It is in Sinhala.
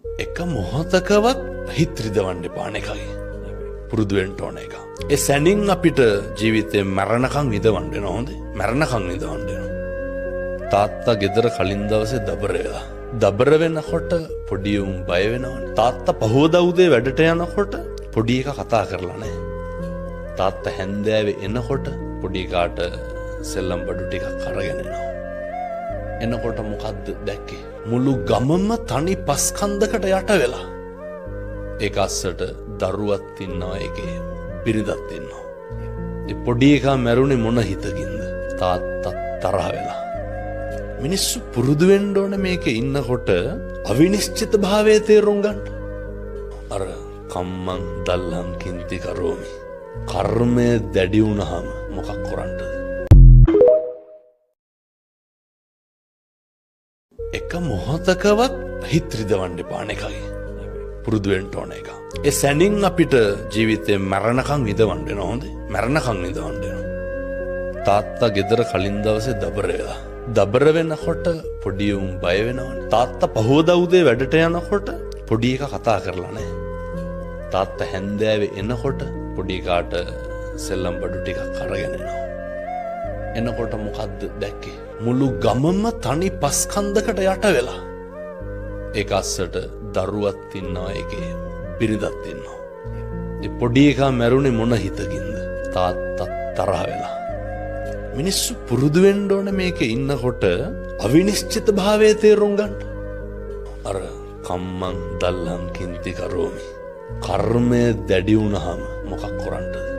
එක මොහොතකවත් හිත රිදවන්න එපා එකයි. පුරුදු වෙන්න ඕන එක. ඒ සැනින් අපිට ජීවිතේ මරණකම් විඳවන්න වෙනවා හොඳේ. මරණකම් විඳවන්න වෙනවා. තාත්තා ගෙදර කලින් දවසේ දබර වෙලා. දබර වෙනකොට පොඩි උන් බය වෙනවනේ. තාත්තා පහවදා උදේ වැඩට යනකොට පොඩි එකා කතා කරලා නැහැ. තාත්තා හැන්දෑවේ එනකොට පොඩි කාට සෙල්ලම් බඩු ටිකක් අරගෙන එනවා. එනකොට මොකද්ද දැක්කේ? මුළු ගමම තනි පස්කන්දකට යට වෙලා. ඒක අස්සට දරුවත් ඉන්නවා, ඒකේ බිරිඳත් ඉන්නවා. ඒ පොඩි එකා මැරුණේ මොන හිතකින්ද? තාත්තා තරහ වෙලා. මිනිස්සු පුරුදු වෙන්න ඕනේ මේකේ ඉන්නකොට අවිනිශ්චිත භාවයේ තේරුම් ගන්න. අර කම්මං දල්ලං කින්ති කරෝමි. කර්මය දැඩි වුණාම මොකක් කරන්නද? එක මොහොතකවත් හිත රිදවන්න එපා එකයි. පුරුදු වෙන්න ඕන එක. ඒ සැනින් අපිට ජීවිතේ මරණකම් විඳවන්න වෙනවා හොඳේ. මරණකම් විඳවන්න වෙනවා. තාත්තා ගෙදර කලින් දවසේ දබර වෙලා. දබර වෙනකොට පොඩි උන් බය වෙනවනේ. තාත්තා පහවදා උදේ වැඩට යනකොට පොඩි එකා කතා කරලා නැහැ. තාත්තා හැන්දෑවේ එනකොට පොඩි කාට සෙල්ලම් බඩු ටිකක් අරගෙන එනවා. එනකොට මොකද්ද දැක්කේ? මුළු ගමම තනි පස්කන්දකට යට වෙලා. ඒක අස්සට දරුවත් ඉන්නවා, ඒකේ බිරිඳත් ඉන්නවා. ඒ පොඩි එකා මැරුණේ මොන හිතකින්ද? තාත්තා තරහ වෙලා. මිනිස්සු පුරුදු වෙන්න ඕනේ මේකේ ඉන්නකොට අවිනිශ්චිත භාවයේ තේරුම් ගන්න. අර කම්මං දල්ලං කින්ති කරෝමි. කර්මය දැඩි වුණාම මොකක් කරන්නද?